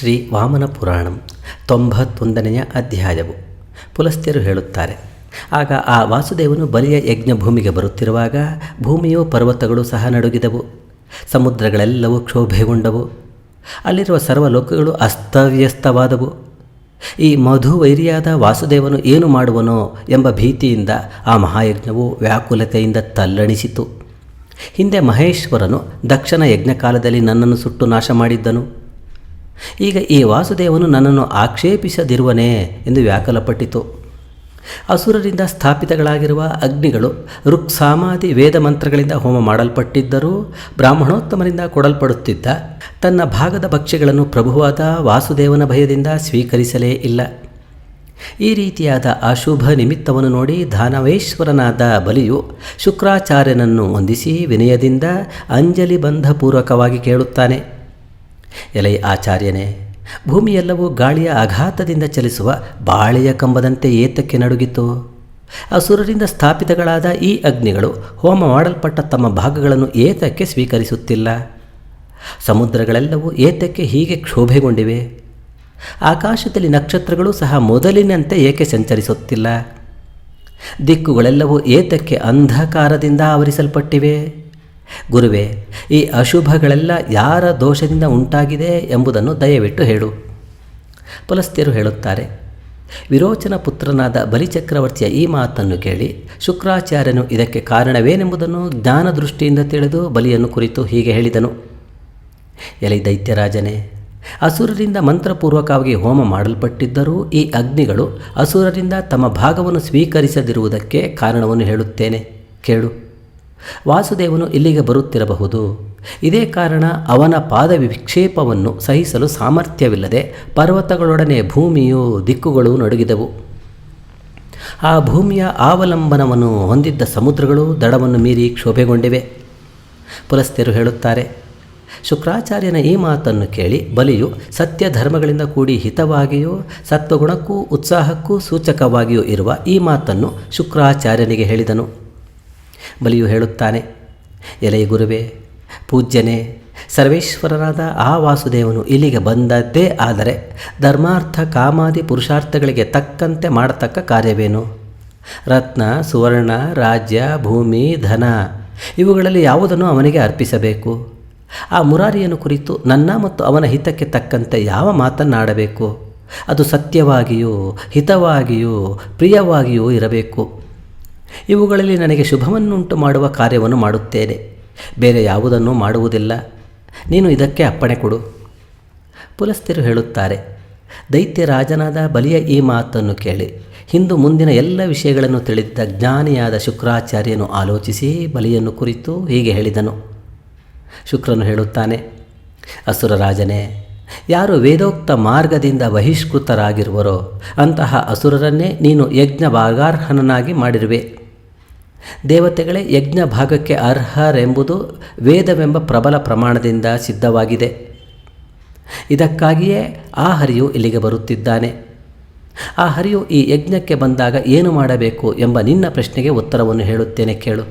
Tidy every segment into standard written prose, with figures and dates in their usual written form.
ಶ್ರೀ ವಾಮನ ಪುರಾಣಂ 91ನೆಯ ಅಧ್ಯಾಯವು. ಪುಲಸ್ತ್ಯರು ಹೇಳುತ್ತಾರೆ, ಆಗ ಆ ವಾಸುದೇವನು ಬಲಿಯ ಯಜ್ಞ ಭೂಮಿಗೆ ಬರುತ್ತಿರುವಾಗ ಭೂಮಿಯು ಪರ್ವತಗಳು ಸಹ ನಡುಗಿದವು, ಸಮುದ್ರಗಳೆಲ್ಲವೂ ಕ್ಷೋಭೆಗೊಂಡವು, ಅಲ್ಲಿರುವ ಸರ್ವಲೋಕಗಳು ಅಸ್ತವ್ಯಸ್ತವಾದವು. ಈ ಮಧುವೈರಿಯಾದ ವಾಸುದೇವನು ಏನು ಮಾಡುವನೋ ಎಂಬ ಭೀತಿಯಿಂದ ಆ ಮಹಾಯಜ್ಞವು ವ್ಯಾಕುಲತೆಯಿಂದ ತಲ್ಲಣಿಸಿತು. ಹಿಂದೆ ಮಹೇಶ್ವರನು ದಕ್ಷನ ಯಜ್ಞಕಾಲದಲ್ಲಿ ನನ್ನನ್ನು ಸುಟ್ಟು ನಾಶ ಮಾಡಿದ್ದನು. ಈಗ ಈ ವಾಸುದೇವನು ನನ್ನನ್ನು ಆಕ್ಷೇಪಿಸದಿರುವನೇ ಎಂದು ವ್ಯಾಕುಲಪಟ್ಟಿತು. ಅಸುರರಿಂದ ಸ್ಥಾಪಿತಗಳಾಗಿರುವ ಅಗ್ನಿಗಳು ಋಕ್ಸಾಮಾದಿ ವೇದ ಮಂತ್ರಗಳಿಂದ ಹೋಮ ಮಾಡಲ್ಪಟ್ಟಿದ್ದರೂ ಬ್ರಾಹ್ಮಣೋತ್ತಮರಿಂದ ಕೊಡಲ್ಪಡುತ್ತಿದ್ದ ತನ್ನ ಭಾಗದ ಭಕ್ಷ್ಯಗಳನ್ನು ಪ್ರಭುವಾದ ವಾಸುದೇವನ ಭಯದಿಂದ ಸ್ವೀಕರಿಸಲೇ ಇಲ್ಲ. ಈ ರೀತಿಯಾದ ಅಶುಭ ನಿಮಿತ್ತವನ್ನು ನೋಡಿ ದಾನವೇಶ್ವರನಾದ ಬಲಿಯು ಶುಕ್ರಾಚಾರ್ಯನನ್ನು ವಂದಿಸಿ ವಿನಯದಿಂದ ಅಂಜಲಿಬಂಧಪೂರ್ವಕವಾಗಿ ಕೇಳುತ್ತಾನೆ, ಎಲೈ ಆಚಾರ್ಯನೇ, ಭೂಮಿಯೆಲ್ಲವೂ ಗಾಳಿಯ ಆಘಾತದಿಂದ ಚಲಿಸುವ ಬಾಳೆಯ ಕಂಬದಂತೆ ಏತಕ್ಕೆ ನಡುಗಿತು? ಅಸುರರಿಂದ ಸ್ಥಾಪಿತಗಳಾದ ಈ ಅಗ್ನಿಗಳು ಹೋಮ ಮಾಡಲ್ಪಟ್ಟ ತಮ್ಮ ಭಾಗಗಳನ್ನು ಏತಕ್ಕೆ ಸ್ವೀಕರಿಸುತ್ತಿಲ್ಲ? ಸಮುದ್ರಗಳೆಲ್ಲವೂ ಏತಕ್ಕೆ ಹೀಗೆ ಕ್ಷೋಭೆಗೊಂಡಿವೆ? ಆಕಾಶದಲ್ಲಿ ನಕ್ಷತ್ರಗಳು ಸಹ ಮೊದಲಿನಂತೆ ಏಕೆ ಸಂಚರಿಸುತ್ತಿಲ್ಲ? ದಿಕ್ಕುಗಳೆಲ್ಲವೂ ಏತಕ್ಕೆ ಅಂಧಕಾರದಿಂದ ಆವರಿಸಲ್ಪಟ್ಟಿವೆ? ಗುರುವೇ, ಈ ಅಶುಭಗಳೆಲ್ಲ ಯಾರ ದೋಷದಿಂದ ಉಂಟಾಗಿದೆ ಎಂಬುದನ್ನು ದಯವಿಟ್ಟು ಹೇಳು. ಪುಲಸ್ತ್ಯರು ಹೇಳುತ್ತಾರೆ, ವಿರೋಚನ ಪುತ್ರನಾದ ಬಲಿಚಕ್ರವರ್ತಿಯ ಈ ಮಾತನ್ನು ಕೇಳಿ ಶುಕ್ರಾಚಾರ್ಯನು ಇದಕ್ಕೆ ಕಾರಣವೇನೆಂಬುದನ್ನು ಜ್ಞಾನದೃಷ್ಟಿಯಿಂದ ತಿಳಿದು ಬಲಿಯನ್ನು ಕುರಿತು ಹೀಗೆ ಹೇಳಿದನು. ಎಲೈ ದೈತ್ಯರಾಜನೇ, ಅಸುರರಿಂದ ಮಂತ್ರಪೂರ್ವಕವಾಗಿ ಹೋಮ ಮಾಡಲ್ಪಟ್ಟಿದ್ದರೂ ಈ ಅಗ್ನಿಗಳು ಅಸುರರಿಂದ ತಮ್ಮ ಭಾಗವನ್ನು ಸ್ವೀಕರಿಸದಿರುವುದಕ್ಕೆ ಕಾರಣವನ್ನು ಹೇಳುತ್ತೇನೆ, ಕೇಳು. ವಾಸುದೇವನು ಇಲ್ಲಿಗೆ ಬರುತ್ತಿರಬಹುದು. ಇದೇ ಕಾರಣ ಅವನ ಪಾದ ವಿಕ್ಷೇಪವನ್ನು ಸಹಿಸಲು ಸಾಮರ್ಥ್ಯವಿಲ್ಲದೆ ಪರ್ವತಗಳೊಡನೆ ಭೂಮಿಯು ದಿಕ್ಕುಗಳು ನಡುಗಿದವು. ಆ ಭೂಮಿಯ ಅವಲಂಬನವನ್ನು ಹೊಂದಿದ್ದ ಸಮುದ್ರಗಳು ದಡವನ್ನು ಮೀರಿ ಕ್ಷೋಭೆಗೊಂಡಿವೆ. ಪುಲಸ್ತ್ಯರು ಹೇಳುತ್ತಾರೆ, ಶುಕ್ರಾಚಾರ್ಯನ ಈ ಮಾತನ್ನು ಕೇಳಿ ಬಲಿಯು ಸತ್ಯ ಧರ್ಮಗಳಿಂದ ಕೂಡಿ ಹಿತವಾಗಿಯೂ ಸತ್ವಗುಣಕ್ಕೂ ಉತ್ಸಾಹಕ್ಕೂ ಸೂಚಕವಾಗಿಯೂ ಇರುವ ಈ ಮಾತನ್ನು ಶುಕ್ರಾಚಾರ್ಯನಿಗೆ ಹೇಳಿದನು. ಬಲಿಯು ಹೇಳುತ್ತಾನೆ, ಎಲೈ ಗುರುವೇ, ಪೂಜ್ಯನೇ, ಸರ್ವೇಶ್ವರನಾದ ಆ ವಾಸುದೇವನು ಇಲ್ಲಿಗೆ ಬಂದದ್ದೇ ಆದರೆ ಧರ್ಮಾರ್ಥ ಕಾಮಾದಿ ಪುರುಷಾರ್ಥಗಳಿಗೆ ತಕ್ಕಂತೆ ಮಾಡತಕ್ಕ ಕಾರ್ಯವೇನು? ರತ್ನ, ಸುವರ್ಣ, ರಾಜ್ಯ, ಭೂಮಿ, ಧನ ಇವುಗಳಲ್ಲಿ ಯಾವುದನ್ನು ಅವನಿಗೆ ಅರ್ಪಿಸಬೇಕು? ಆ ಮುರಾರಿಯನ್ನು ಕುರಿತು ನನ್ನ ಮತ್ತು ಅವನ ಹಿತಕ್ಕೆ ತಕ್ಕಂತೆ ಯಾವ ಮಾತನ್ನಾಡಬೇಕು? ಅದು ಸತ್ಯವಾಗಿಯೂ ಹಿತವಾಗಿಯೂ ಪ್ರಿಯವಾಗಿಯೂ ಇರಬೇಕು. ಇವುಗಳಲ್ಲಿ ನನಗೆ ಶುಭವನ್ನುಂಟು ಮಾಡುವ ಕಾರ್ಯವನ್ನು ಮಾಡುತ್ತೇನೆ, ಬೇರೆ ಯಾವುದನ್ನೂ ಮಾಡುವುದಿಲ್ಲ. ನೀನು ಇದಕ್ಕೆ ಅಪ್ಪಣೆ ಕೊಡು. ಪುಲಸ್ತ್ಯರು ಹೇಳುತ್ತಾರೆ, ದೈತ್ಯರಾಜನಾದ ಬಲಿಯ ಈ ಮಾತನ್ನು ಕೇಳಿ ಹಿಂದು ಮುಂದಿನ ಎಲ್ಲ ವಿಷಯಗಳನ್ನು ತಿಳಿದಿದ್ದ ಜ್ಞಾನಿಯಾದ ಶುಕ್ರಾಚಾರ್ಯನು ಆಲೋಚಿಸಿ ಬಲಿಯನ್ನು ಕುರಿತು ಹೀಗೆ ಹೇಳಿದನು. ಶುಕ್ರನು ಹೇಳುತ್ತಾನೆ, ಅಸುರರಾಜನೇ, ಯಾರು ವೇದೋಕ್ತ ಮಾರ್ಗದಿಂದ ಬಹಿಷ್ಕೃತರಾಗಿರುವರೋ ಅಂತಹ ಅಸುರರನ್ನೇ ನೀನು ಯಜ್ಞ ಭಾಗಾರ್ಹನನಾಗಿ ಮಾಡಿರುವೆ. ದೇವತೆಗಳೇ ಯಜ್ಞ ಭಾಗಕ್ಕೆ ಅರ್ಹರೆಂಬುದು ವೇದವೆಂಬ ಪ್ರಬಲ ಪ್ರಮಾಣದಿಂದ ಸಿದ್ಧವಾಗಿದೆ. ಇದಕ್ಕಾಗಿಯೇ ಆ ಹರಿಯು ಇಲ್ಲಿಗೆ ಬರುತ್ತಿದ್ದಾನೆ. ಆ ಹರಿಯು ಈ ಯಜ್ಞಕ್ಕೆ ಬಂದಾಗ ಏನು ಮಾಡಬೇಕು ಎಂಬ ನಿನ್ನ ಪ್ರಶ್ನೆಗೆ ಉತ್ತರವನ್ನು ಹೇಳುತ್ತೇನೆ, ಕೇಳು.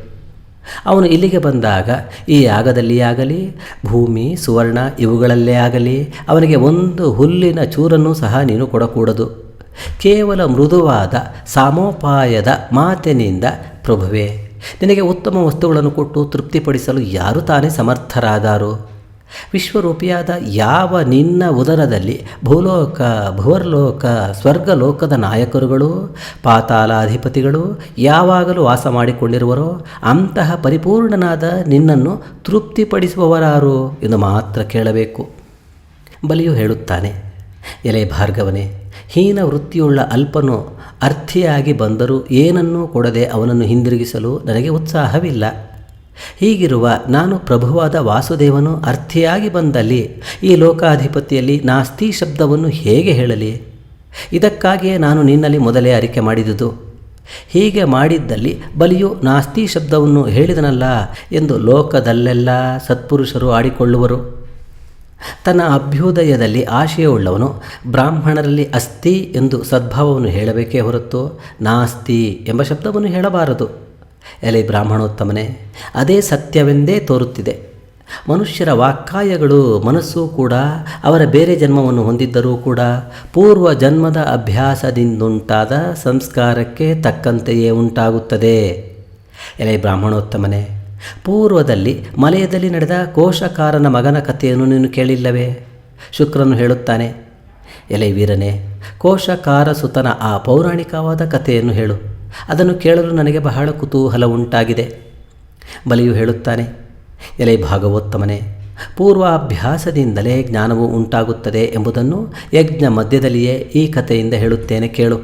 ಅವನು ಇಲ್ಲಿಗೆ ಬಂದಾಗ ಈ ಯಾಗದಲ್ಲಿಯೇ ಆಗಲಿ ಭೂಮಿ ಸುವರ್ಣ ಇವುಗಳಲ್ಲೇ ಆಗಲಿ ಅವನಿಗೆ ಒಂದು ಹುಲ್ಲಿನ ಚೂರನ್ನು ಸಹ ನೀನು ಕೊಡಕೂಡದು. ಕೇವಲ ಮೃದುವಾದ ಸಾಮೋಪಾಯದ ಮಾತಿನಿಂದ, ಪ್ರಭುವೇ, ನಿನಗೆ ಉತ್ತಮ ವಸ್ತುಗಳನ್ನು ಕೊಟ್ಟು ತೃಪ್ತಿಪಡಿಸಲು ಯಾರು ತಾನೇ ಸಮರ್ಥರಾದಾರು? ವಿಶ್ವರೂಪಿಯಾದ ಯಾವ ನಿನ್ನ ಉದರದಲ್ಲಿ ಭೂಲೋಕ ಭುವರ್ಲೋಕ ಸ್ವರ್ಗಲೋಕದ ನಾಯಕರುಗಳು ಪಾತಾಲಾಧಿಪತಿಗಳು ಯಾವಾಗಲೂ ವಾಸ ಮಾಡಿಕೊಂಡಿರುವರೋ ಅಂತಹ ಪರಿಪೂರ್ಣನಾದ ನಿನ್ನನ್ನು ತೃಪ್ತಿಪಡಿಸುವವರಾರು ಎಂದು ಮಾತ್ರ ಕೇಳಬೇಕು. ಬಲಿಯು ಹೇಳುತ್ತಾನೆ, ಎಲೆ ಭಾರ್ಗವನೇ, ಹೀನ ವೃತ್ತಿಯುಳ್ಳ ಅಲ್ಪನು ಅರ್ಥಿಯಾಗಿ ಬಂದರೂ ಏನನ್ನೂ ಕೊಡದೆ ಅವನನ್ನು ಹಿಂದಿರುಗಿಸಲು ನನಗೆ ಉತ್ಸಾಹವಿಲ್ಲ. ಹೀಗಿರುವ ನಾನು ಪ್ರಭುವಾದ ವಾಸುದೇವನು ಅರ್ಥಿಯಾಗಿ ಬಂದಲ್ಲಿ ಈ ಲೋಕಾಧಿಪತಿಯಲ್ಲಿ ನಾಸ್ತಿ ಶಬ್ದವನ್ನು ಹೇಗೆ ಹೇಳಲಿ? ಇದಕ್ಕಾಗಿಯೇ ನಾನು ನಿನ್ನಲ್ಲಿ ಮೊದಲೇ ಅರಿಕೆ ಮಾಡಿದುದು. ಹೀಗೆ ಮಾಡಿದ್ದಲ್ಲಿ ಬಲಿಯು ನಾಸ್ತಿ ಶಬ್ದವನ್ನು ಹೇಳಿದನಲ್ಲ ಎಂದು ಲೋಕದಲ್ಲೆಲ್ಲ ಸತ್ಪುರುಷರು ಆಡಿಕೊಳ್ಳುವರು. ತನ್ನ ಅಭ್ಯುದಯದಲ್ಲಿ ಆಶಯವುಳ್ಳವನು ಬ್ರಾಹ್ಮಣರಲ್ಲಿ ಅಸ್ತಿ ಎಂದು ಸದ್ಭಾವವನ್ನು ಹೇಳಬೇಕೇ ಹೊರತು ನಾಸ್ತಿ ಎಂಬ ಶಬ್ದವನ್ನು ಹೇಳಬಾರದು. ಎಲೆ ಬ್ರಾಹ್ಮಣೋತ್ತಮನೇ, ಅದೇ ಸತ್ಯವೆಂದೇ ತೋರುತ್ತಿದೆ. ಮನುಷ್ಯರ ವಾಕ್ಕಾಯಗಳು ಮನಸ್ಸು ಕೂಡ ಅವರ ಬೇರೆ ಜನ್ಮವನ್ನು ಹೊಂದಿದ್ದರೂ ಕೂಡ ಪೂರ್ವ ಜನ್ಮದ ಅಭ್ಯಾಸದಿಂದುಂಟಾದ ಸಂಸ್ಕಾರಕ್ಕೆ ತಕ್ಕಂತೆಯೇ ಉಂಟಾಗುತ್ತದೆ. ಎಲೆ ಬ್ರಾಹ್ಮಣೋತ್ತಮನೇ, ಪೂರ್ವದಲ್ಲಿ ಮಲಯದಲ್ಲಿ ನಡೆದ ಕೋಶಕಾರನ ಮಗನ ಕಥೆಯನ್ನು ನೀನು ಕೇಳಿಲ್ಲವೇ? ಶುಕ್ರನು ಹೇಳುತ್ತಾನೆ, ಎಲೆ ವೀರನೇ, ಕೋಶಕಾರ ಸುತನ ಆ ಪೌರಾಣಿಕವಾದ ಕಥೆಯನ್ನು ಹೇಳು, ಅದನ್ನು ಕೇಳಲು ನನಗೆ ಬಹಳ ಕುತೂಹಲ ಉಂಟಾಗಿದೆ. ಬಲಿಯು ಹೇಳುತ್ತಾನೆ, ಎಲೆ ಭಾಗವೋತ್ತಮನೇ, ಪೂರ್ವಾಭ್ಯಾಸದಿಂದಲೇ ಜ್ಞಾನವು ಉಂಟಾಗುತ್ತದೆ ಎಂಬುದನ್ನು ಯಜ್ಞ ಮಧ್ಯದಲ್ಲಿಯೇ ಈ ಕಥೆಯಿಂದ ಹೇಳುತ್ತೇನೆ ಕೇಳು.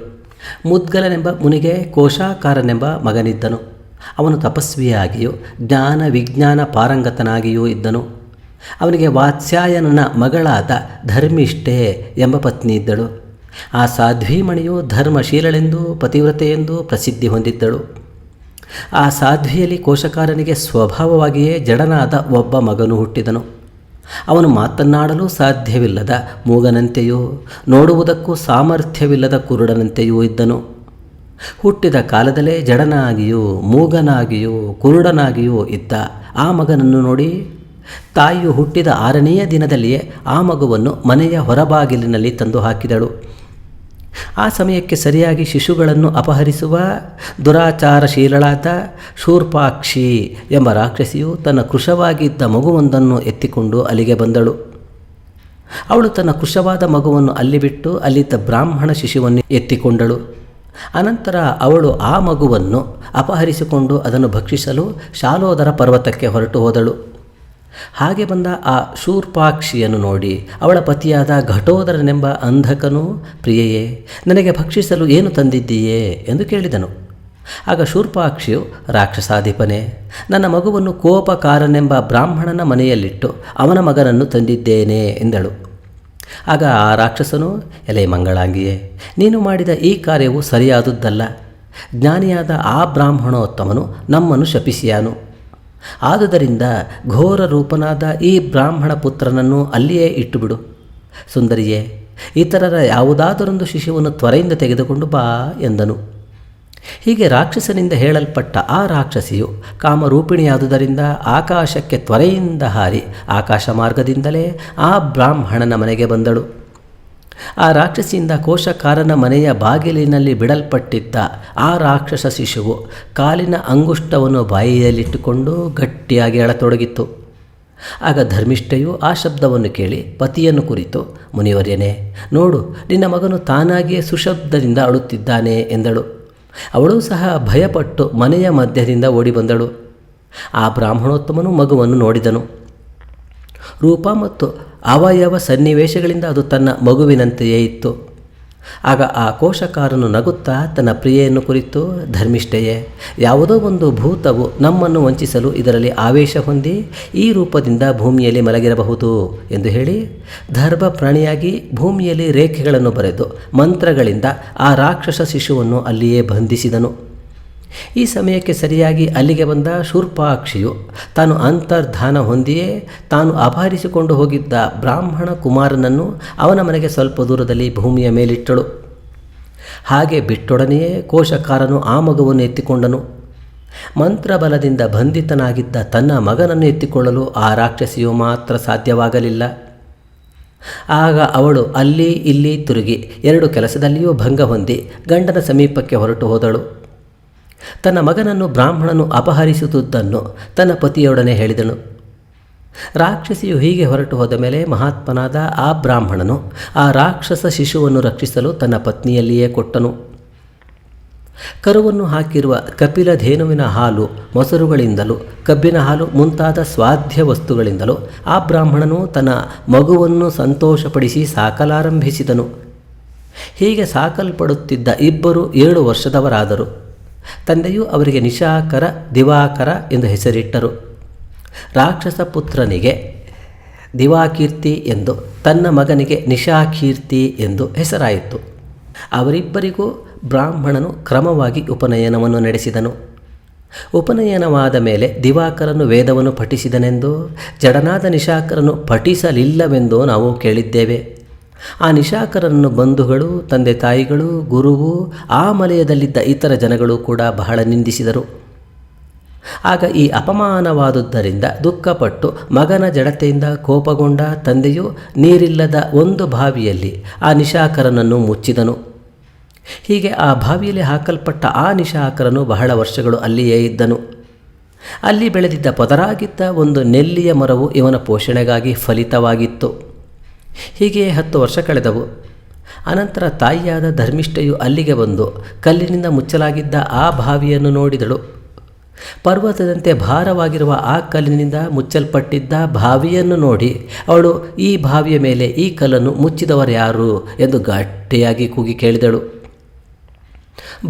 ಮುದ್ಗಲನೆಂಬ ಮುನಿಗೆ ಕೋಶಾಕಾರನೆಂಬ ಮಗನಿದ್ದನು. ಅವನು ತಪಸ್ವಿಯಾಗಿಯೂ ಜ್ಞಾನ ವಿಜ್ಞಾನ ಪಾರಂಗತನಾಗಿಯೂ ಇದ್ದನು. ಅವನಿಗೆ ವಾತ್ಸ್ಯಾಯನನ ಮಗಳಾದ ಧರ್ಮಿಷ್ಠೆ ಎಂಬ ಪತ್ನಿ ಇದ್ದಳು. ಆ ಸಾಧ್ವೀಮಣಿಯು ಧರ್ಮಶೀಲಳೆಂದು ಪತಿವ್ರತೆಯೆಂದು ಪ್ರಸಿದ್ಧಿ ಹೊಂದಿದ್ದಳು. ಆ ಸಾಧ್ವಿಯಲ್ಲಿ ಕೋಶಕಾರನಿಗೆ ಸ್ವಭಾವವಾಗಿಯೇ ಜಡನಾದ ಒಬ್ಬ ಮಗನು ಹುಟ್ಟಿದನು. ಅವನು ಮಾತನ್ನಾಡಲು ಸಾಧ್ಯವಿಲ್ಲದ ಮೂಗನಂತೆಯೂ ನೋಡುವುದಕ್ಕೂ ಸಾಮರ್ಥ್ಯವಿಲ್ಲದ ಕುರುಡನಂತೆಯೂ ಇದ್ದನು. ಹುಟ್ಟಿದ ಕಾಲದಲ್ಲೇ ಜಡನಾಗಿಯೂ ಮೂಗನಾಗಿಯೂ ಕುರುಡನಾಗಿಯೂ ಇದ್ದ ಆ ಮಗನನ್ನು ನೋಡಿ ತಾಯಿಯು ಹುಟ್ಟಿದ 6ನೆಯ ದಿನದಲ್ಲಿಯೇ ಆ ಮಗುವನ್ನು ಮನೆಯ ಹೊರಬಾಗಿಲಿನಲ್ಲಿ ತಂದು ಹಾಕಿದಳು. ಆ ಸಮಯಕ್ಕೆ ಸರಿಯಾಗಿ ಶಿಶುಗಳನ್ನು ಅಪಹರಿಸುವ ದುರಾಚಾರಶೀಲಳಾದ ಶೂರ್ಪಾಕ್ಷಿ ಎಂಬ ರಾಕ್ಷಸಿಯು ತನ್ನ ಕೃಶವಾಗಿದ್ದ ಮಗುವೊಂದನ್ನು ಎತ್ತಿಕೊಂಡು ಅಲ್ಲಿಗೆ ಬಂದಳು. ಅವಳು ತನ್ನ ಕೃಶವಾದ ಮಗುವನ್ನು ಅಲ್ಲಿ ಬಿಟ್ಟು ಅಲ್ಲಿದ್ದ ಬ್ರಾಹ್ಮಣ ಶಿಶುವನ್ನು ಎತ್ತಿಕೊಂಡಳು. ಅನಂತರ ಅವಳು ಆ ಮಗುವನ್ನು ಅಪಹರಿಸಿಕೊಂಡು ಅದನ್ನು ಭಕ್ಷಿಸಲು ಶಾಲೋದರ ಪರ್ವತಕ್ಕೆ ಹೊರಟು ಹೋದಳು. ಹಾಗೆ ಬಂದ ಆ ಶೂರ್ಪಾಕ್ಷಿಯನ್ನು ನೋಡಿ ಅವಳ ಪತಿಯಾದ ಘಟೋದರನೆಂಬ ಅಂಧಕನು, ಪ್ರಿಯೆಯೇ, ನನಗೆ ಭಕ್ಷಿಸಲು ಏನು ತಂದಿದ್ದೀಯೇ ಎಂದು ಕೇಳಿದನು. ಆಗ ಶೂರ್ಪಾಕ್ಷಿಯು, ರಾಕ್ಷಸಾಧಿಪನೇ, ನನ್ನ ಮಗುವನ್ನು ಕೋಪಕಾರನೆಂಬ ಬ್ರಾಹ್ಮಣನ ಮನೆಯಲ್ಲಿಟ್ಟು ಅವನ ಮಗನನ್ನು ತಂದಿದ್ದೇನೆ ಎಂದಳು. ಆಗ ಆ ರಾಕ್ಷಸನು, ಎಲೆ ಮಂಗಳಾಂಗಿಯೇ, ನೀನು ಮಾಡಿದ ಈ ಕಾರ್ಯವು ಸರಿಯಾದುದಲ್ಲ. ಜ್ಞಾನಿಯಾದ ಆ ಬ್ರಾಹ್ಮಣೋತ್ತಮನು ನಮ್ಮನ್ನು ಶಪಿಸಿಯಾನು. ಆದುದರಿಂದ ಘೋರ ರೂಪನಾದ ಈ ಬ್ರಾಹ್ಮಣ ಪುತ್ರನನ್ನು ಅಲ್ಲಿಯೇ ಇಟ್ಟುಬಿಡು. ಸುಂದರಿಯೇ, ಇತರರ ಯಾವುದಾದರೊಂದು ಶಿಶುವನ್ನು ತ್ವರೆಯಿಂದ ತೆಗೆದುಕೊಂಡು ಬಾ ಎಂದನು. ಹೀಗೆ ರಾಕ್ಷಸನಿಂದ ಹೇಳಲ್ಪಟ್ಟ ಆ ರಾಕ್ಷಸಿಯು ಕಾಮರೂಪಿಣಿಯಾದುದರಿಂದ ಆಕಾಶಕ್ಕೆ ತ್ವರೆಯಿಂದ ಹಾರಿ ಆಕಾಶ ಮಾರ್ಗದಿಂದಲೇ ಆ ಬ್ರಾಹ್ಮಣನ ಮನೆಗೆ ಬಂದಳು. ಆ ರಾಕ್ಷಸಿಯಿಂದ ಕೋಶಕಾರನ ಮನೆಯ ಬಾಗಿಲಿನಲ್ಲಿ ಬಿಡಲ್ಪಟ್ಟಿದ್ದ ಆ ರಾಕ್ಷಸ ಶಿಶುವು ಕಾಲಿನ ಅಂಗುಷ್ಟವನ್ನು ಬಾಯಿಯಲ್ಲಿಟ್ಟುಕೊಂಡು ಗಟ್ಟಿಯಾಗಿ ಅಳತೊಡಗಿತ್ತು. ಆಗ ಧರ್ಮಿಷ್ಠೆಯು ಆ ಶಬ್ದವನ್ನು ಕೇಳಿ ಪತಿಯನ್ನು ಕುರಿತು, ಮುನಿವರ್ಯನೇ, ನೋಡು, ನಿನ್ನ ಮಗನು ತಾನಾಗಿಯೇ ಸುಶಬ್ದದಿಂದ ಅಳುತ್ತಿದ್ದಾನೆ ಎಂದಳು. ಅವಳು ಸಹ ಭಯಪಟ್ಟು ಮನೆಯ ಮಧ್ಯದಿಂದ ಓಡಿ ಬಂದಳು. ಆ ಬ್ರಾಹ್ಮಣೋತ್ತಮನು ಮಗುವನ್ನು ನೋಡಿದನು. ರೂಪ ಮತ್ತು ಅವಯವ ಸನ್ನಿವೇಶಗಳಿಂದ ಅದು ತನ್ನ ಮಗುವಿನಂತೆಯೇ ಇತ್ತು. ಆಗ ಆ ಕೋಶಕಾರನು ನಗುತ್ತಾ ತನ್ನ ಪ್ರಿಯೆಯನ್ನು ಕುರಿತು, ಧರ್ಮಿಷ್ಠೆಯೇ, ಯಾವುದೋ ಒಂದು ಭೂತವು ನಮ್ಮನ್ನು ವಂಚಿಸಲು ಇದರಲ್ಲಿ ಆವೇಶ ಹೊಂದಿ ಈ ರೂಪದಿಂದ ಭೂಮಿಯಲ್ಲಿ ಮಲಗಿರಬಹುದು ಎಂದು ಹೇಳಿ ದರ್ಭ ಪ್ರಾಣಿಯಾಗಿ ಭೂಮಿಯಲ್ಲಿ ರೇಖೆಗಳನ್ನು ಬರೆದು ಮಂತ್ರಗಳಿಂದ ಆ ರಾಕ್ಷಸ ಶಿಶುವನ್ನು ಅಲ್ಲಿಯೇ ಬಂಧಿಸಿದನು. ಈ ಸಮಯಕ್ಕೆ ಸರಿಯಾಗಿ ಅಲ್ಲಿಗೆ ಬಂದ ಶೂರ್ಪಾಕ್ಷಿಯು ತಾನು ಅಂತರ್ಧಾನ ಹೊಂದಿಯೇ ತಾನು ಅಪಹರಿಸಿಕೊಂಡು ಹೋಗಿದ್ದ ಬ್ರಾಹ್ಮಣ ಕುಮಾರನನ್ನು ಅವನ ಮನೆಗೆ ಸ್ವಲ್ಪ ದೂರದಲ್ಲಿ ಭೂಮಿಯ ಮೇಲಿಟ್ಟಳು. ಹಾಗೆ ಬಿಟ್ಟೊಡನೆಯೇ ಕೋಶಕಾರನು ಆ ಮಗುವನ್ನು ಎತ್ತಿಕೊಂಡನು. ಮಂತ್ರಬಲದಿಂದ ಬಂಧಿತನಾಗಿದ್ದ ತನ್ನ ಮಗನನ್ನು ಎತ್ತಿಕೊಳ್ಳಲು ಆ ರಾಕ್ಷಸಿಯು ಮಾತ್ರ ಸಾಧ್ಯವಾಗಲಿಲ್ಲ. ಆಗ ಅವಳು ಅಲ್ಲಿ ಇಲ್ಲಿ ತಿರುಗಿ 2 ಕೆಲಸದಲ್ಲಿಯೂ ಭಂಗ ಹೊಂದಿ ಗಂಡನ ಸಮೀಪಕ್ಕೆ ಹೊರಟು ಹೋದಳು. ತನ್ನ ಮಗನನ್ನು ಬ್ರಾಹ್ಮಣನು ಅಪಹರಿಸುತ್ತಿದ್ದುದನ್ನು ತನ್ನ ಪತಿಯೊಡನೆ ಹೇಳಿದನು. ರಾಕ್ಷಸಿಯು ಹೀಗೆ ಹೊರಟು ಹೋದ ಮೇಲೆ ಮಹಾತ್ಮನಾದ ಆ ಬ್ರಾಹ್ಮಣನು ಆ ರಾಕ್ಷಸ ಶಿಶುವನ್ನು ರಕ್ಷಿಸಲು ತನ್ನ ಪತ್ನಿಯಲ್ಲಿಯೇ ಕೊಟ್ಟನು. ಕರುವನ್ನು ಹಾಕಿರುವ ಕಪಿಲಧೇನುವಿನ ಹಾಲು, ಮೊಸರುಗಳಿಂದಲೂ ಕಬ್ಬಿನ ಹಾಲು ಮುಂತಾದ ಸ್ವಾದ್ಯ ವಸ್ತುಗಳಿಂದಲೂ ಆ ಬ್ರಾಹ್ಮಣನು ತನ್ನ ಮಗುವನ್ನು ಸಂತೋಷಪಡಿಸಿ ಸಾಕಲಾರಂಭಿಸಿದನು. ಹೀಗೆ ಸಾಕಲ್ಪಡುತ್ತಿದ್ದ ಇಬ್ಬರು 7 ವರ್ಷದವರಾದರು. ತಂದೆಯು ಅವರಿಗೆ ನಿಶಾಕರ, ದಿವಾಕರ ಎಂದು ಹೆಸರಿಟ್ಟರು. ರಾಕ್ಷಸ ಪುತ್ರನಿಗೆ ದಿವಾಕೀರ್ತಿ ಎಂದು, ತನ್ನ ಮಗನಿಗೆ ನಿಶಾಕೀರ್ತಿ ಎಂದು ಹೆಸರಾಯಿತು. ಅವರಿಬ್ಬರಿಗೂ ಬ್ರಾಹ್ಮಣನು ಕ್ರಮವಾಗಿ ಉಪನಯನವನ್ನು ನಡೆಸಿದನು. ಉಪನಯನವಾದ ಮೇಲೆ ದಿವಾಕರನು ವೇದವನ್ನು ಪಠಿಸಿದನೆಂದು, ಜಡನಾದ ನಿಶಾಕರನು ಪಠಿಸಲಿಲ್ಲವೆಂದು ನಾವು ಕೇಳಿದ್ದೇವೆ. ಆ ನಿಶಾಕರನ್ನು ಬಂಧುಗಳು, ತಂದೆ ತಾಯಿಗಳು, ಗುರುವು, ಆ ಮಲಯದಲ್ಲಿದ್ದ ಇತರ ಜನಗಳು ಕೂಡ ಬಹಳ ನಿಂದಿಸಿದರು. ಆಗ ಈ ಅಪಮಾನವಾದುದರಿಂದ ದುಃಖಪಟ್ಟು ಮಗನ ಜಡತೆಯಿಂದ ಕೋಪಗೊಂಡ ತಂದೆಯು ನೀರಿಲ್ಲದ ಒಂದು ಬಾವಿಯಲ್ಲಿ ಆ ನಿಶಾಕರನನ್ನು ಮುಚ್ಚಿದನು. ಹೀಗೆ ಆ ಬಾವಿಯಲ್ಲಿ ಹಾಕಲ್ಪಟ್ಟ ಆ ನಿಶಾಕರನು ಬಹಳ ವರ್ಷಗಳು ಅಲ್ಲಿಯೇ ಇದ್ದನು. ಅಲ್ಲಿ ಬೆಳೆದಿದ್ದ ಪೊದರಾಗಿದ್ದ ಒಂದು ನೆಲ್ಲಿಯ ಮರವು ಇವನ ಪೋಷಣೆಗಾಗಿ ಫಲಿತವಾಗಿತ್ತು. ಹೀಗೆ 10 ವರ್ಷ ಕಳೆದವು. ಅನಂತರ ತಾಯಿಯಾದ ಧರ್ಮಿಷ್ಠೆಯು ಅಲ್ಲಿಗೆ ಬಂದು ಕಲ್ಲಿನಿಂದ ಮುಚ್ಚಲಾಗಿದ್ದ ಆ ಬಾವಿಯನ್ನು ನೋಡಿದಳು. ಪರ್ವತದಂತೆ ಭಾರವಾಗಿರುವ ಆ ಕಲ್ಲಿನಿಂದ ಮುಚ್ಚಲ್ಪಟ್ಟಿದ್ದ ಬಾವಿಯನ್ನು ನೋಡಿ ಅವಳು, ಈ ಬಾವಿಯ ಮೇಲೆ ಈ ಕಲ್ಲನ್ನು ಮುಚ್ಚಿದವರು ಯಾರು ಎಂದು ಗಟ್ಟಿಯಾಗಿ ಕೂಗಿ ಕೇಳಿದಳು.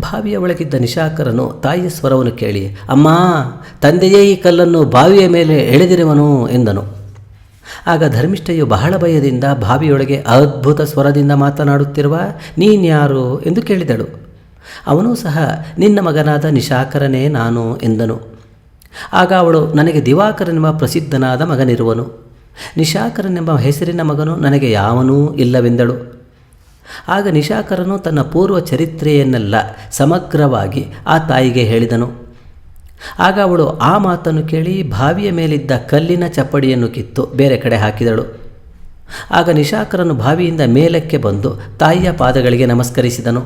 ಬಾವಿಯ ಒಳಗಿದ್ದ ನಿಶಾಕರನು ತಾಯಿಯ ಸ್ವರವನ್ನು ಕೇಳಿ, ಅಮ್ಮ, ತಂದೆಯೇ ಈ ಕಲ್ಲನ್ನು ಬಾವಿಯ ಮೇಲೆ ಎಳೆದಿರುವನು ಎಂದನು. ಆಗ ಧರ್ಮಿಷ್ಠೆಯು ಬಹಳ ಭಯದಿಂದ ಬಾವಿಯೊಳಗೆ ಅದ್ಭುತ ಸ್ವರದಿಂದ ಮಾತನಾಡುತ್ತಿರುವ ನೀನ್ಯಾರು ಎಂದು ಕೇಳಿದಳು. ಅವನೂ ಸಹ ನಿನ್ನ ಮಗನಾದ ನಿಶಾಕರನೇ ನಾನು ಎಂದನು. ಆಗ ಅವಳು, ನನಗೆ ದಿವಾಕರನೆಂಬ ಪ್ರಸಿದ್ಧನಾದ ಮಗನಿರುವನು, ನಿಶಾಕರನೆಂಬ ಹೆಸರಿನ ಮಗನು ನನಗೆ ಯಾವನೂ ಇಲ್ಲವೆಂದಳು. ಆಗ ನಿಶಾಕರನು ತನ್ನ ಪೂರ್ವ ಚರಿತ್ರೆಯನ್ನೆಲ್ಲ ಸಮಗ್ರವಾಗಿ ಆ ತಾಯಿಗೆ ಹೇಳಿದನು. ಆಗ ಅವಳು ಆ ಮಾತನ್ನು ಕೇಳಿ ಬಾವಿಯ ಮೇಲಿದ್ದ ಕಲ್ಲಿನ ಚಪ್ಪಡಿಯನ್ನು ಕಿತ್ತು ಬೇರೆ ಕಡೆ ಹಾಕಿದಳು. ಆಗ ನಿಶಾಕರನು ಬಾವಿಯಿಂದ ಮೇಲಕ್ಕೆ ಬಂದು ತಾಯಿಯ ಪಾದಗಳಿಗೆ ನಮಸ್ಕರಿಸಿದನು.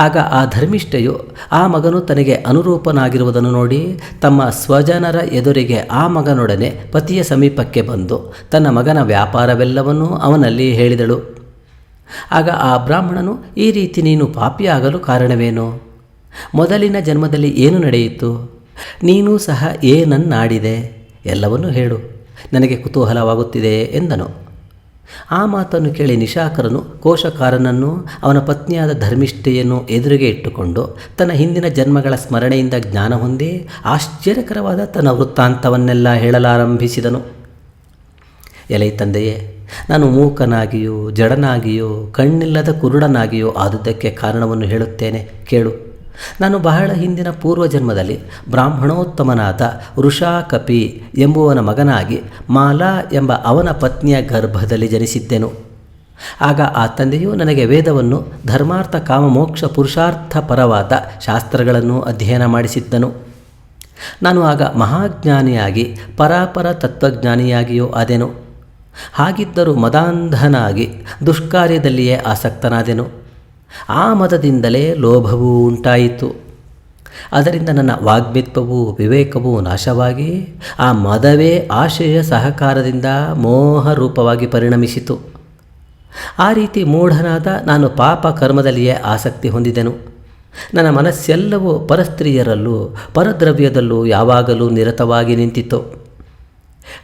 ಆಗ ಆ ಧರ್ಮಿಷ್ಠೆಯು ಆ ಮಗನು ತನಗೆ ಅನುರೂಪನಾಗಿರುವುದನ್ನು ನೋಡಿ ತಮ್ಮ ಸ್ವಜನರ ಎದುರಿಗೆ ಆ ಮಗನೊಡನೆ ಪತಿಯ ಸಮೀಪಕ್ಕೆ ಬಂದು ತನ್ನ ಮಗನ ವ್ಯಾಪಾರವೆಲ್ಲವನ್ನೂ ಅವನಲ್ಲಿ ಹೇಳಿದಳು. ಆಗ ಆ ಬ್ರಾಹ್ಮಣನು, ಈ ರೀತಿ ನೀನು ಪಾಪಿಯಾಗಲು ಕಾರಣವೇನು? ಮೊದಲಿನ ಜನ್ಮದಲ್ಲಿ ಏನು ನಡೆಯಿತು? ನೀನೂ ಸಹ ಏನನ್ನಾಡಿದೆ? ಎಲ್ಲವನ್ನೂ ಹೇಳು, ನನಗೆ ಕುತೂಹಲವಾಗುತ್ತಿದೆ ಎಂದನು. ಆ ಮಾತನ್ನು ಕೇಳಿ ನಿಶಾಕರನು ಕೋಶಕಾರನನ್ನು ಅವನ ಪತ್ನಿಯಾದ ಧರ್ಮಿಷ್ಠೆಯನ್ನು ಎದುರಿಗೆ ಇಟ್ಟುಕೊಂಡು ತನ್ನ ಹಿಂದಿನ ಜನ್ಮಗಳ ಸ್ಮರಣೆಯಿಂದ ಜ್ಞಾನ ಹೊಂದಿ ಆಶ್ಚರ್ಯಕರವಾದ ತನ್ನ ವೃತ್ತಾಂತವನ್ನೆಲ್ಲ ಹೇಳಲಾರಂಭಿಸಿದನು. ಎಲೈ ತಂದೆಯೇ, ನಾನು ಮೂಕನಾಗಿಯೂ ಜಡನಾಗಿಯೂ ಕಣ್ಣಿಲ್ಲದ ಕುರುಡನಾಗಿಯೂ ಆದುದಕ್ಕೆ ಕಾರಣವನ್ನು ಹೇಳುತ್ತೇನೆ ಕೇಳು. ನಾನು ಬಹಳ ಹಿಂದಿನ ಪೂರ್ವಜನ್ಮದಲ್ಲಿ ಬ್ರಾಹ್ಮಣೋತ್ತಮನಾದ ವೃಷಾಕಪಿ ಎಂಬುವನ ಮಗನಾಗಿ ಮಾಲಾ ಎಂಬ ಅವನ ಪತ್ನಿಯ ಗರ್ಭದಲ್ಲಿ ಜನಿಸಿದ್ದೆನು. ಆಗ ಆ ತಂದೆಯು ನನಗೆ ವೇದವನ್ನು, ಧರ್ಮಾರ್ಥ ಕಾಮ ಮೋಕ್ಷ ಪುರುಷಾರ್ಥ ಪರವಾದ ಶಾಸ್ತ್ರಗಳನ್ನು ಅಧ್ಯಯನ ಮಾಡಿಸಿದ್ದನು. ನಾನು ಆಗ ಮಹಾಜ್ಞಾನಿಯಾಗಿ ಪರಾಪರ ತತ್ವಜ್ಞಾನಿಯಾಗಿಯೂ ಆದೆನು. ಹಾಗಿದ್ದರೂ ಮದಾಂಧನಾಗಿ ದುಷ್ಕಾರ್ಯದಲ್ಲಿಯೇ ಆಸಕ್ತನಾದೆನು. ಆ ಮದದಿಂದಲೇ ಲೋಭವೂ ಉಂಟಾಯಿತು. ಅದರಿಂದ ನನ್ನ ವಾಗ್ಮಿತ್ವವೂ ವಿವೇಕವೂ ನಾಶವಾಗಿ ಆ ಮದವೇ ಆಶೆಯ ಸಹಕಾರದಿಂದ ಮೋಹರೂಪವಾಗಿ ಪರಿಣಮಿಸಿತು. ಆ ರೀತಿ ಮೂಢನಾದ ನಾನು ಪಾಪ ಕರ್ಮದಲ್ಲಿಯೇ ಆಸಕ್ತಿ ಹೊಂದಿದೆನು. ನನ್ನ ಮನಸ್ಸೆಲ್ಲವೂ ಪರಸ್ತ್ರೀಯರಲ್ಲೂ ಪರದ್ರವ್ಯದಲ್ಲೂ ಯಾವಾಗಲೂ ನಿರತವಾಗಿ ನಿಂತಿತು.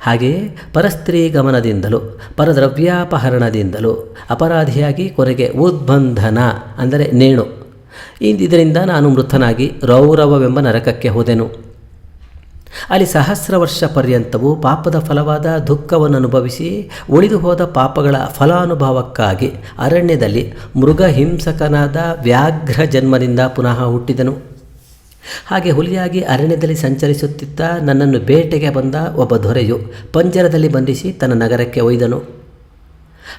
ಹಾಗೆಯೇ ಪರಸ್ತ್ರೀ ಗಮನದಿಂದಲೂ ಪರದ್ರವ್ಯಾಪಹರಣದಿಂದಲೂ ಅಪರಾಧಿಯಾಗಿ ಕೊನೆಗೆ ಉದ್ಬಂಧನ ಅಂದರೆ ನೇಣು, ಇದರಿಂದ ನಾನು ಮೃತನಾಗಿ ರೌರವವೆಂಬ ನರಕಕ್ಕೆ ಹೋದೆನು. ಅಲ್ಲಿ 1000 ವರ್ಷ ಪರ್ಯಂತವೂ ಪಾಪದ ಫಲವಾದ ದುಃಖವನ್ನು ಅನುಭವಿಸಿ ಉಳಿದು ಹೋದ ಪಾಪಗಳ ಫಲಾನುಭವಕ್ಕಾಗಿ ಅರಣ್ಯದಲ್ಲಿ ಮೃಗಹಿಂಸಕನಾದ ವ್ಯಾಘ್ರ ಜನ್ಮದಿಂದ ಪುನಃ ಹುಟ್ಟಿದನು. ಹಾಗೆ ಹುಲಿಯಾಗಿ ಅರಣ್ಯದಲ್ಲಿ ಸಂಚರಿಸುತ್ತಿದ್ದ ನನ್ನನ್ನು ಬೇಟೆಗೆ ಬಂದ ಒಬ್ಬ ದೊರೆಯು ಪಂಜರದಲ್ಲಿ ಬಂಧಿಸಿ ತನ್ನ ನಗರಕ್ಕೆ ಒಯ್ದನು.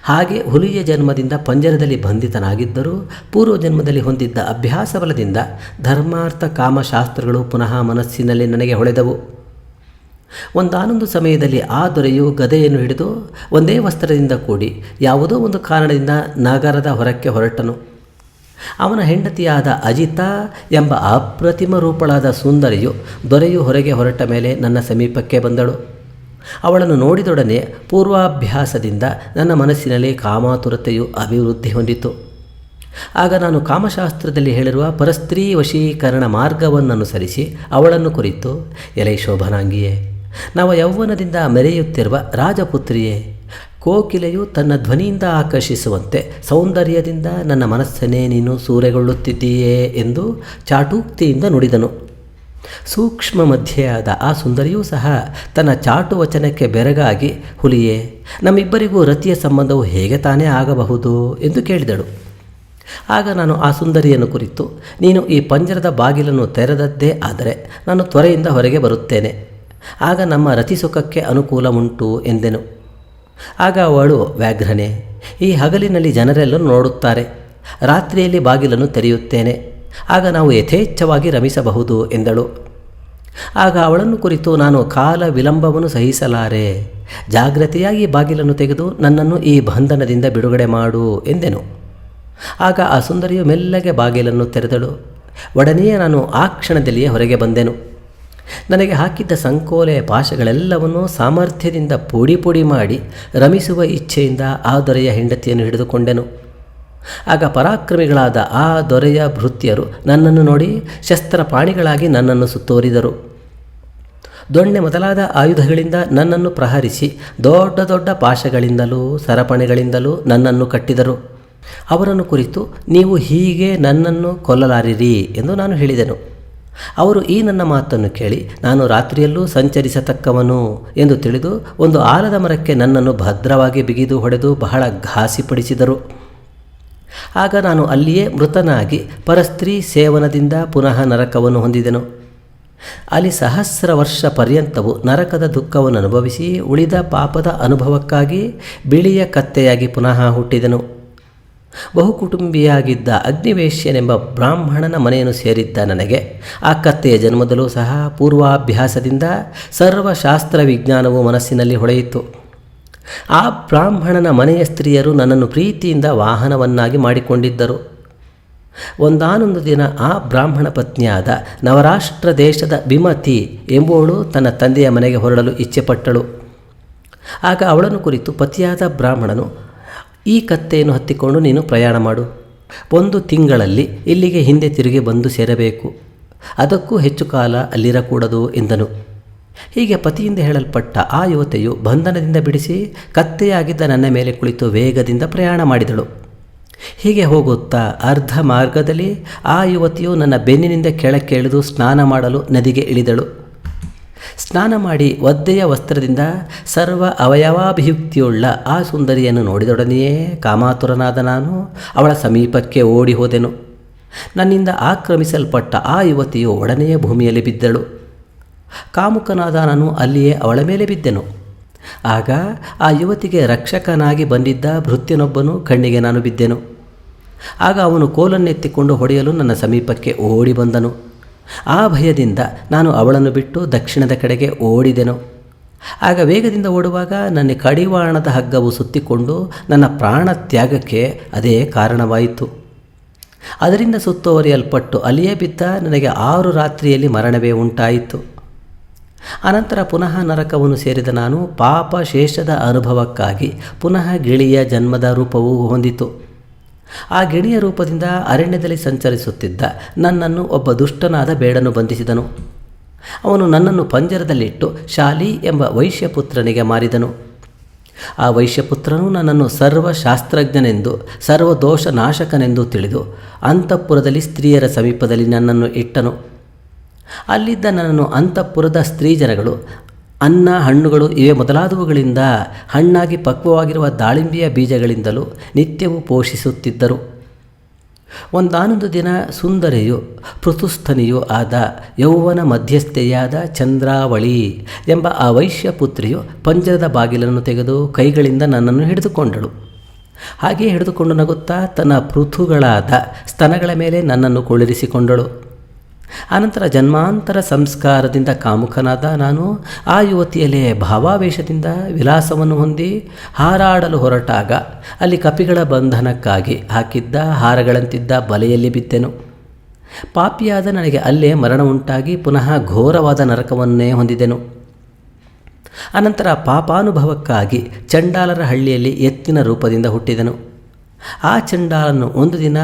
ಹಾಗೆ ಹುಲಿಯ ಜನ್ಮದಿಂದ ಪಂಜರದಲ್ಲಿ ಬಂಧಿತನಾಗಿದ್ದರೂ ಪೂರ್ವ ಜನ್ಮದಲ್ಲಿ ಹೊಂದಿದ್ದ ಅಭ್ಯಾಸ ಬಲದಿಂದ ಧರ್ಮಾರ್ಥ ಕಾಮಶಾಸ್ತ್ರಗಳು ಪುನಃ ಮನಸ್ಸಿನಲ್ಲಿ ನನಗೆ ಹೊಳೆದವು. ಒಂದಾನೊಂದು ಸಮಯದಲ್ಲಿ ಆ ದೊರೆಯು ಗದೆಯನ್ನು ಹಿಡಿದು ಒಂದೇ ವಸ್ತ್ರದಿಂದ ಕೂಡಿ ಯಾವುದೋ ಒಂದು ಕಾರಣದಿಂದ ನಗರದ ಹೊರಕ್ಕೆ ಹೊರಟನು. ಅವನ ಹೆಂಡತಿಯಾದ ಅಜಿತಾ ಎಂಬ ಅಪ್ರತಿಮ ರೂಪಳಾದ ಸುಂದರಿಯು ದೊರೆಯು ಹೊರಗೆ ಹೊರಟ ಮೇಲೆ ನನ್ನ ಸಮೀಪಕ್ಕೆ ಬಂದಳು. ಅವಳನ್ನು ನೋಡಿದೊಡನೆ ಪೂರ್ವಾಭ್ಯಾಸದಿಂದ ನನ್ನ ಮನಸ್ಸಿನಲ್ಲಿ ಕಾಮಾತುರತೆಯು ಅಭಿವೃದ್ಧಿ ಹೊಂದಿತು. ಆಗ ನಾನು ಕಾಮಶಾಸ್ತ್ರದಲ್ಲಿ ಹೇಳಿರುವ ಪರಸ್ತ್ರೀ ವಶೀಕರಣ ಮಾರ್ಗವನ್ನನುಸರಿಸಿ ಅವಳನ್ನು ಕುರಿತು, ಎಲೈ ಶೋಭನಾಂಗಿಯೇ, ನವ ಯೌವನದಿಂದ ಮೆರೆಯುತ್ತಿರುವ ರಾಜಪುತ್ರಿಯೇ, ಕೋಕಿಲೆಯು ತನ್ನ ಧ್ವನಿಯಿಂದ ಆಕರ್ಷಿಸುವಂತೆ ಸೌಂದರ್ಯದಿಂದ ನನ್ನ ಮನಸ್ಸನ್ನೇ ನೀನು ಸೂರೆಗೊಳ್ಳುತ್ತಿದ್ದೀಯೇ ಎಂದು ಚಾಟೂಕ್ತಿಯಿಂದ ನುಡಿದನು. ಸೂಕ್ಷ್ಮ ಮಧ್ಯೆಯಾದ ಆ ಸುಂದರಿಯೂ ಸಹ ತನ್ನ ಚಾಟು ವಚನಕ್ಕೆ ಬೆರಗಾಗಿ, ಹುಲಿಯೇ, ನಮ್ಮಿಬ್ಬರಿಗೂ ರತಿಯ ಸಂಬಂಧವು ಹೇಗೆ ತಾನೇ ಆಗಬಹುದು ಎಂದು ಕೇಳಿದಳು. ಆಗ ನಾನು ಆ ಸುಂದರಿಯನ್ನು ಕುರಿತು, ನೀನು ಈ ಪಂಜರದ ಬಾಗಿಲನ್ನು ತೆರೆದದ್ದೇ ಆದರೆ ನಾನು ತ್ವರೆಯಿಂದ ಹೊರಗೆ ಬರುತ್ತೇನೆ, ಆಗ ನಮ್ಮ ರತಿಸುಖಕ್ಕೆ ಅನುಕೂಲವುಂಟು ಎಂದೆನು. ಆಗ ಅವಳು, ವ್ಯಾಘ್ರನೇ, ಈ ಹಗಲಿನಲ್ಲಿ ಜನರೆಲ್ಲರೂ ನೋಡುತ್ತಾರೆ, ರಾತ್ರಿಯಲ್ಲಿ ಬಾಗಿಲನ್ನು ತೆರೆಯುತ್ತೇನೆ, ಆಗ ನಾವು ಯಥೇಚ್ಛವಾಗಿ ರಮಿಸಬಹುದು ಎಂದಳು. ಆಗ ಅವಳನ್ನು ಕುರಿತು ನಾನು ಕಾಲ ವಿಳಂಬವನ್ನು ಸಹಿಸಲಾರೆ, ಜಾಗ್ರತೆಯಾಗಿ ಬಾಗಿಲನ್ನು ತೆಗೆದು ನನ್ನನ್ನು ಈ ಬಂಧನದಿಂದ ಬಿಡುಗಡೆ ಮಾಡು ಎಂದೆನು. ಆಗ ಆ ಸುಂದರಿಯು ಮೆಲ್ಲಗೆ ಬಾಗಿಲನ್ನು ತೆರೆದಳು. ಒಡನೆಯೇ ನಾನು ಆ ಕ್ಷಣದಲ್ಲಿಯೇ ಹೊರಗೆ ಬಂದೆನು. ನನಗೆ ಹಾಕಿದ್ದ ಸಂಕೋಲೆ ಪಾಶಗಳೆಲ್ಲವನ್ನೂ ಸಾಮರ್ಥ್ಯದಿಂದ ಪುಡಿ ಪುಡಿ ಮಾಡಿ ರಮಿಸುವ ಇಚ್ಛೆಯಿಂದ ಆ ದೊರೆಯ ಹೆಂಡತಿಯನ್ನು ಹಿಡಿದುಕೊಂಡೆನು. ಆಗ ಪರಾಕ್ರಮಿಗಳಾದ ಆ ದೊರೆಯ ಭೃತ್ಯರು ನನ್ನನ್ನು ನೋಡಿ ಶಸ್ತ್ರಪಾಣಿಗಳಾಗಿ ನನ್ನನ್ನು ಸುತ್ತುವರಿದರು. ದೊಣ್ಣೆ ಮೊದಲಾದ ಆಯುಧಗಳಿಂದ ನನ್ನನ್ನು ಪ್ರಹರಿಸಿ ದೊಡ್ಡ ದೊಡ್ಡ ಪಾಶಗಳಿಂದಲೂ ಸರಪಣಿಗಳಿಂದಲೂ ನನ್ನನ್ನು ಕಟ್ಟಿದರು. ಅವರನ್ನು ಕುರಿತು, ನೀವು ಹೀಗೆ ನನ್ನನ್ನು ಕೊಲ್ಲಲಾರಿರಿ ಎಂದು ನಾನು ಹೇಳಿದೆನು. ಅವರು ಈ ನನ್ನ ಮಾತನ್ನು ಕೇಳಿ, ನಾನು ರಾತ್ರಿಯಲ್ಲೂ ಸಂಚರಿಸತಕ್ಕವನು ಎಂದು ತಿಳಿದು ಒಂದು ಆಲದ ಮರಕ್ಕೆ ನನ್ನನ್ನು ಭದ್ರವಾಗಿ ಬಿಗಿದು ಹೊಡೆದು ಬಹಳ ಘಾಸಿಪಡಿಸಿದರು. ಆಗ ನಾನು ಅಲ್ಲಿಯೇ ಮೃತನಾಗಿ ಪರಸ್ತ್ರೀ ಸೇವನದಿಂದ ಪುನಃ ನರಕವನ್ನು ಹೊಂದಿದೆನು. ಅಲ್ಲಿ ಸಹಸ್ರ ವರ್ಷ ಪರ್ಯಂತವು ನರಕದ ದುಃಖವನ್ನು ಅನುಭವಿಸಿ ಉಳಿದ ಪಾಪದ ಅನುಭವಕ್ಕಾಗಿ ಬಿಳಿಯ ಕತ್ತೆಯಾಗಿ ಪುನಃ ಹುಟ್ಟಿದೆನು. ಬಹುಕುಟುಂಬಿಯಾಗಿದ್ದ ಅಗ್ನಿವೇಶ್ಯನೆಂಬ ಬ್ರಾಹ್ಮಣನ ಮನೆಯನ್ನು ಸೇರಿದ್ದ ನನಗೆ ಆ ಕತ್ತೆಯ ಜನ್ಮದಲ್ಲೂ ಸಹ ಪೂರ್ವಾಭ್ಯಾಸದಿಂದ ಸರ್ವಶಾಸ್ತ್ರ ವಿಜ್ಞಾನವು ಮನಸ್ಸಿನಲ್ಲಿ ಹೊಳೆಯಿತು. ಆ ಬ್ರಾಹ್ಮಣನ ಮನೆಯ ಸ್ತ್ರೀಯರು ನನ್ನನ್ನು ಪ್ರೀತಿಯಿಂದ ವಾಹನವನ್ನಾಗಿ ಮಾಡಿಕೊಂಡಿದ್ದರು. ಒಂದಾನೊಂದು ದಿನ ಆ ಬ್ರಾಹ್ಮಣ ಪತ್ನಿಯಾದ ನವರಾಷ್ಟ್ರ ದೇಶದ ವಿಮತಿ ಎಂಬುವಳು ತನ್ನ ತಂದೆಯ ಮನೆಗೆ ಹೊರಡಲು ಇಚ್ಛೆಪಟ್ಟಳು. ಆಗ ಅವಳನ್ನು ಕುರಿತು ಪತಿಯಾದ ಬ್ರಾಹ್ಮಣನು, ಈ ಕತ್ತೆಯನ್ನು ಹತ್ತಿಕೊಂಡು ನೀನು ಪ್ರಯಾಣ ಮಾಡು. 1 ತಿಂಗಳಲ್ಲಿ ಇಲ್ಲಿಗೆ ಹಿಂದೆ ತಿರುಗಿ ಬಂದು ಸೇರಬೇಕು. ಅದಕ್ಕೂ ಹೆಚ್ಚು ಕಾಲ ಅಲ್ಲಿರಕೂಡದು ಎಂದನು. ಹೀಗೆ ಪತಿಯಿಂದ ಹೇಳಲ್ಪಟ್ಟ ಆ ಯುವತೆಯು ಬಂಧನದಿಂದ ಬಿಡಿಸಿ ಕತ್ತೆಯಾಗಿದ್ದ ನನ್ನ ಮೇಲೆ ಕುಳಿತು ವೇಗದಿಂದ ಪ್ರಯಾಣ ಮಾಡಿದಳು. ಹೀಗೆ ಹೋಗುತ್ತಾ ಅರ್ಧ ಮಾರ್ಗದಲ್ಲಿ ಆ ಯುವತಿಯು ನನ್ನ ಬೆನ್ನಿನಿಂದ ಕೆಳಕ್ಕೆ ಇಳಿದು ಸ್ನಾನ ಮಾಡಲು ನದಿಗೆ ಇಳಿದಳು. ಸ್ನಾನ ಮಾಡಿ ಒದ್ದೆಯ ವಸ್ತ್ರದಿಂದ ಸರ್ವ ಅವಯವಾಭಿಯುಕ್ತಿಯುಳ್ಳ ಆ ಸುಂದರಿಯನ್ನು ನೋಡಿದೊಡನೆಯೇ ಕಾಮಾತುರನಾದ ನಾನು ಅವಳ ಸಮೀಪಕ್ಕೆ ಓಡಿ ಹೋದೆನು. ನನ್ನಿಂದ ಆಕ್ರಮಿಸಲ್ಪಟ್ಟ ಆ ಯುವತಿಯು ಒಡನೆಯೇ ಭೂಮಿಯಲ್ಲಿ ಬಿದ್ದಳು. ಕಾಮುಕನಾದ ನಾನು ಅಲ್ಲಿಯೇ ಅವಳ ಮೇಲೆ ಬಿದ್ದೆನು. ಆಗ ಆ ಯುವತಿಗೆ ರಕ್ಷಕನಾಗಿ ಬಂದಿದ್ದ ಭೃತ್ಯನೊಬ್ಬನು ಕಣ್ಣಿಗೆ ನಾನು ಬಿದ್ದೆನು. ಆಗ ಅವನು ಕೋಲನ್ನೆತ್ತಿಕೊಂಡು ಹೊಡೆಯಲು ನನ್ನ ಸಮೀಪಕ್ಕೆ ಓಡಿ ಬಂದನು. ಆ ಭಯದಿಂದ ನಾನು ಅವಳನ್ನು ಬಿಟ್ಟು ದಕ್ಷಿಣದ ಕಡೆಗೆ ಓಡಿದೆನು. ಆಗ ವೇಗದಿಂದ ಓಡುವಾಗ ನನ್ನ ಕಡಿವಾಣದ ಹಗ್ಗವು ಸುತ್ತಿಕೊಂಡು ನನ್ನ ಪ್ರಾಣ ತ್ಯಾಗಕ್ಕೆ ಅದೇ ಕಾರಣವಾಯಿತು. ಅದರಿಂದ ಸುತ್ತುವರಿಯಲ್ಪಟ್ಟು ಅಲ್ಲಿಯೇ ಬಿದ್ದ ನನಗೆ 6 ರಾತ್ರಿಯಲ್ಲಿ ಮರಣವೇ ಉಂಟಾಯಿತು. ಅನಂತರ ಪುನಃ ನರಕವನ್ನು ಸೇರಿದ ನಾನು ಪಾಪ ಶೇಷದ ಅನುಭವಕ್ಕಾಗಿ ಪುನಃ ಗಿಳಿಯ ಜನ್ಮದ ರೂಪವೂ ಹೊಂದಿತು. ಆ ಗಿಣಿಯ ರೂಪದಿಂದ ಅರಣ್ಯದಲ್ಲಿ ಸಂಚರಿಸುತ್ತಿದ್ದ ನನ್ನನ್ನು ಒಬ್ಬ ದುಷ್ಟನಾದ ಬೇಡನು ಬಂಧಿಸಿದನು. ಅವನು ನನ್ನನ್ನು ಪಂಜರದಲ್ಲಿಟ್ಟು ಶಾಲಿ ಎಂಬ ವೈಶ್ಯಪುತ್ರನಿಗೆ ಮಾರಿದನು. ಆ ವೈಶ್ಯಪುತ್ರನು ನನ್ನನ್ನು ಸರ್ವಶಾಸ್ತ್ರಜ್ಞನೆಂದು ಸರ್ವದೋಷ ನಾಶಕನೆಂದು ತಿಳಿದು ಅಂತಃಪುರದಲ್ಲಿ ಸ್ತ್ರೀಯರ ಸಮೀಪದಲ್ಲಿ ನನ್ನನ್ನು ಇಟ್ಟನು. ಅಲ್ಲಿದ್ದ ನನ್ನನ್ನು ಅಂತಃಪುರದ ಸ್ತ್ರೀ ಜನಗಳು ಅನ್ನ, ಹಣ್ಣುಗಳು ಇವೇ ಮೊದಲಾದವುಗಳಿಂದ ಹಣ್ಣಾಗಿ ಪಕ್ವವಾಗಿರುವ ದಾಳಿಂಬೆಯ ಬೀಜಗಳಿಂದಲೂ ನಿತ್ಯವೂ ಪೋಷಿಸುತ್ತಿದ್ದರು. ಒಂದಾನೊಂದು ದಿನ ಸುಂದರಿಯು ಪೃಥುಸ್ಥನಿಯೂ ಆದ ಯೌವನ ಮಧ್ಯಸ್ಥೆಯಾದ ಚಂದ್ರಾವಳಿ ಎಂಬ ಆ ವೈಶ್ಯಪುತ್ರಿಯು ಪಂಜರದ ಬಾಗಿಲನ್ನು ತೆಗೆದು ಕೈಗಳಿಂದ ನನ್ನನ್ನು ಹಿಡಿದುಕೊಂಡಳು. ಹಾಗೆಯೇ ಹಿಡಿದುಕೊಂಡು ನಗುತ್ತಾ ತನ್ನ ಪೃಥುಗಳಾದ ಸ್ತನಗಳ ಮೇಲೆ ನನ್ನನ್ನು ಕುಳ್ಳಿರಿಸಿಕೊಂಡಳು. ಅನಂತರ ಜನ್ಮಾಂತರ ಸಂಸ್ಕಾರದಿಂದ ಕಾಮುಕನಾದ ನಾನು ಆ ಯುವತಿಯಲ್ಲೇ ಭಾವಾವೇಶದಿಂದ ವಿಲಾಸವನ್ನು ಹೊಂದಿ ಹಾರಾಡಲು ಹೊರಟಾಗ ಅಲ್ಲಿ ಕಪಿಗಳ ಬಂಧನಕ್ಕಾಗಿ ಹಾಕಿದ್ದ ಹಾರಗಳಂತಿದ್ದ ಬಲೆಯಲ್ಲಿ ಬಿದ್ದೆನು. ಪಾಪಿಯಾದ ನನಗೆ ಅಲ್ಲೇ ಮರಣ ಉಂಟಾಗಿ ಪುನಃ ಘೋರವಾದ ನರಕವನ್ನೇ ಹೊಂದಿದೆನು. ಅನಂತರ ಪಾಪಾನುಭವಕ್ಕಾಗಿ ಚಂಡಾಲರ ಹಳ್ಳಿಯಲ್ಲಿ ಎತ್ತಿನ ರೂಪದಿಂದ ಹುಟ್ಟಿದನು. ಆ ಚಂಡಾಲನು ಒಂದು ದಿನ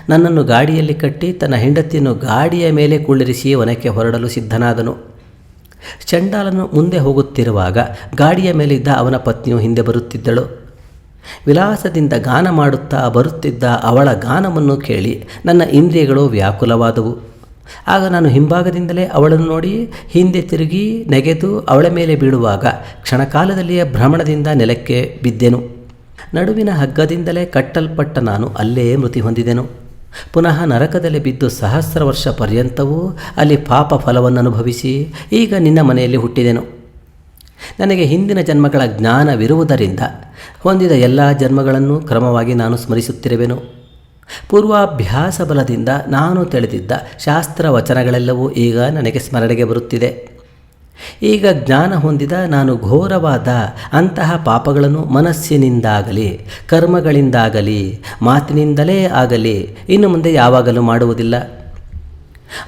ನನ್ನನ್ನು ಗಾಡಿಯಲ್ಲಿ ಕಟ್ಟಿ ತನ್ನ ಹೆಂಡತಿಯನ್ನು ಗಾಡಿಯ ಮೇಲೆ ಕುಳ್ಳಿರಿಸಿ ವನಕ್ಕೆ ಹೊರಡಲು ಸಿದ್ಧನಾದನು. ಚಂಡಾಲನು ಮುಂದೆ ಹೋಗುತ್ತಿರುವಾಗ ಗಾಡಿಯ ಮೇಲಿದ್ದ ಅವನ ಪತ್ನಿಯು ಹಿಂದೆ ಬರುತ್ತಿದ್ದಳು. ವಿಲಾಸದಿಂದ ಗಾನ ಮಾಡುತ್ತಾ ಬರುತ್ತಿದ್ದ ಅವಳ ಗಾನವನ್ನು ಕೇಳಿ ನನ್ನ ಇಂದ್ರಿಯಗಳು ವ್ಯಾಕುಲವಾದವು. ಆಗ ನಾನು ಹಿಂಭಾಗದಿಂದಲೇ ಅವಳನ್ನು ನೋಡಿ ಹಿಂದೆ ತಿರುಗಿ ನೆಗೆದು ಅವಳ ಮೇಲೆ ಬೀಳುವಾಗ ಕ್ಷಣಕಾಲದಲ್ಲಿಯೇ ಭ್ರಮಣದಿಂದ ನೆಲಕ್ಕೆ ಬಿದ್ದೆನು. ನಡುವಿನ ಹಗ್ಗದಿಂದಲೇ ಕಟ್ಟಲ್ಪಟ್ಟ ನಾನು ಅಲ್ಲೇ ಮೃತಿ ಹೊಂದಿದೆನು. ಪುನಃ ನರಕದಲ್ಲಿ ಬಿದ್ದು ಸಹಸ್ರ ವರ್ಷ ಪರ್ಯಂತವೂ ಅಲ್ಲಿ ಪಾಪ ಫಲವನ್ನು ಅನುಭವಿಸಿ ಈಗ ನಿನ್ನ ಮನೆಯಲ್ಲಿ ಹುಟ್ಟಿದೆನು. ನನಗೆ ಹಿಂದಿನ ಜನ್ಮಗಳ ಜ್ಞಾನವಿರುವುದರಿಂದ ಹೊಂದಿದ ಎಲ್ಲ ಜನ್ಮಗಳನ್ನು ಕ್ರಮವಾಗಿ ನಾನು ಸ್ಮರಿಸುತ್ತಿರುವೆನು. ಪೂರ್ವಾಭ್ಯಾಸ ಬಲದಿಂದ ನಾನು ತಿಳಿದಿದ್ದ ಶಾಸ್ತ್ರ ವಚನಗಳೆಲ್ಲವೂ ಈಗ ನನಗೆ ಸ್ಮರಣೆಗೆ ಬರುತ್ತಿದೆ. ಈಗ ಜ್ಞಾನ ಹೊಂದಿದ ನಾನು ಘೋರವಾದ ಅಂತಹ ಪಾಪಗಳನ್ನು ಮನಸ್ಸಿನಿಂದಾಗಲಿ ಕರ್ಮಗಳಿಂದಾಗಲಿ ಮಾತಿನಿಂದಲೇ ಆಗಲಿ ಇನ್ನು ಮುಂದೆ ಯಾವಾಗಲೂ ಮಾಡುವುದಿಲ್ಲ.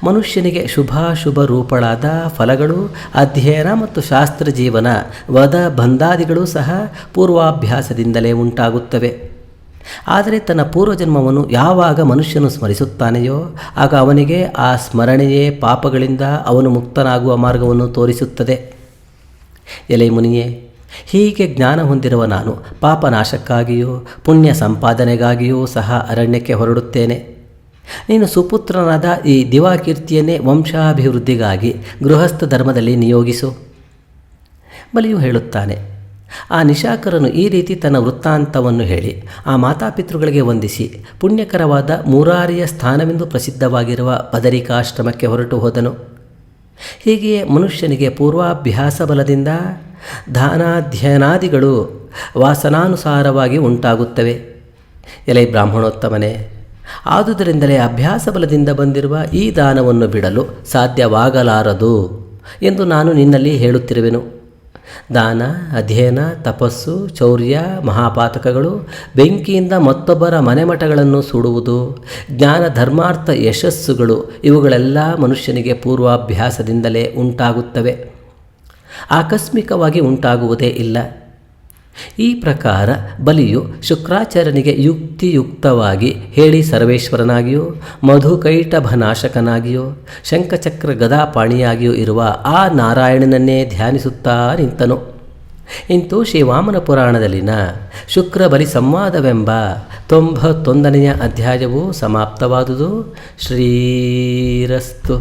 ಮನುಷ್ಯನಿಗೆ ಶುಭಾಶುಭ ರೂಪಳಾದ ಫಲಗಳು, ಅಧ್ಯಯನ ಮತ್ತು ಶಾಸ್ತ್ರ ಜೀವನ, ವದ ಬಂಧಾದಿಗಳೂ ಸಹ ಪೂರ್ವಾಭ್ಯಾಸದಿಂದಲೇ ಉಂಟಾಗುತ್ತವೆ. ಆದರೆ ತನ್ನ ಪೂರ್ವಜನ್ಮವನ್ನು ಯಾವಾಗ ಮನುಷ್ಯನು ಸ್ಮರಿಸುತ್ತಾನೆಯೋ ಆಗ ಅವನಿಗೆ ಆ ಸ್ಮರಣೆಯೇ ಪಾಪಗಳಿಂದ ಅವನು ಮುಕ್ತನಾಗುವ ಮಾರ್ಗವನ್ನು ತೋರಿಸುತ್ತದೆ. ಎಲೆ ಮುನಿಯೇ, ಹೀಗೆ ಜ್ಞಾನ ಹೊಂದಿರುವ ನಾನು ಪಾಪನಾಶಕ್ಕಾಗಿಯೂ ಪುಣ್ಯ ಸಂಪಾದನೆಗಾಗಿಯೂ ಸಹ ಅರಣ್ಯಕ್ಕೆ ಹೊರಡುತ್ತೇನೆ. ನೀನು ಸುಪುತ್ರನಾದ ಈ ದಿವಾಕೀರ್ತಿಯನ್ನೇ ವಂಶಾಭಿವೃದ್ಧಿಗಾಗಿ ಗೃಹಸ್ಥ ಧರ್ಮದಲ್ಲಿ ನಿಯೋಗಿಸು. ಬಲಿಯು ಹೇಳುತ್ತಾನೆ. ಆ ನಿಶಾಕರನು ಈ ರೀತಿ ತನ್ನ ವೃತ್ತಾಂತವನ್ನು ಹೇಳಿ ಆ ಮಾತಾಪಿತೃಗಳಿಗೆ ವಂದಿಸಿ ಪುಣ್ಯಕರವಾದ ಮೂರಾರಿಯ ಸ್ಥಾನವೆಂದು ಪ್ರಸಿದ್ಧವಾಗಿರುವ ಬದರಿಕಾಶ್ರಮಕ್ಕೆ ಹೊರಟು ಹೋದನು. ಹೀಗೆಯೇ ಮನುಷ್ಯನಿಗೆ ಪೂರ್ವಾಭ್ಯಾಸ ಬಲದಿಂದ ದಾನಾಧ್ಯಯನಾದಿಗಳು ವಾಸನಾನುಸಾರವಾಗಿ ಉಂಟಾಗುತ್ತವೆ. ಎಲೆ ಬ್ರಾಹ್ಮಣೋತ್ತಮನೇ, ಆದುದರಿಂದಲೇ ಅಭ್ಯಾಸ ಬಲದಿಂದ ಬಂದಿರುವ ಈ ದಾನವನ್ನು ಬಿಡಲು ಸಾಧ್ಯವಾಗಲಾರದು ಎಂದು ನಾನು ನಿನ್ನಲ್ಲಿ ಹೇಳುತ್ತಿರುವೆನು. ದಾನ, ಅಧ್ಯಯನ, ತಪಸ್ಸು, ಚೌರ್ಯ, ಮಹಾಪಾತಕಗಳು, ಬೆಂಕಿಯಿಂದ ಮತ್ತೊಬ್ಬರ ಮನೆಮಠಗಳನ್ನು ಸುಡುವುದು, ಜ್ಞಾನ, ಧರ್ಮಾರ್ಥ, ಯಶಸ್ಸುಗಳು ಇವುಗಳೆಲ್ಲ ಮನುಷ್ಯನಿಗೆ ಪೂರ್ವಾಭ್ಯಾಸದಿಂದಲೇ ಉಂಟಾಗುತ್ತವೆ. ಆಕಸ್ಮಿಕವಾಗಿ ಉಂಟಾಗುವುದೇ ಇಲ್ಲ. ಈ ಪ್ರಕಾರ ಬಲಿಯು ಶುಕ್ರಾಚಾರ್ಯನಿಗೆ ಯುಕ್ತಿಯುಕ್ತವಾಗಿ ಹೇಳಿ ಸರ್ವೇಶ್ವರನಾಗಿಯೂ ಮಧುಕೈಟಭನಾಶಕನಾಗಿಯೂ ಶಂಖಚಕ್ರ ಗದಾಪಾಣಿಯಾಗಿಯೂ ಇರುವ ಆ ನಾರಾಯಣನನ್ನೇ ಧ್ಯಾನಿಸುತ್ತಾ ನಿಂತನು. ಇಂತು ಶ್ರೀವಾಮನ ಪುರಾಣದಲ್ಲಿನ ಶುಕ್ರ ಬಲಿ ಸಂವಾದವೆಂಬ 91ನೇ ಅಧ್ಯಾಯವು ಸಮಾಪ್ತವಾದುದು. ಶ್ರೀರಸ್ತು.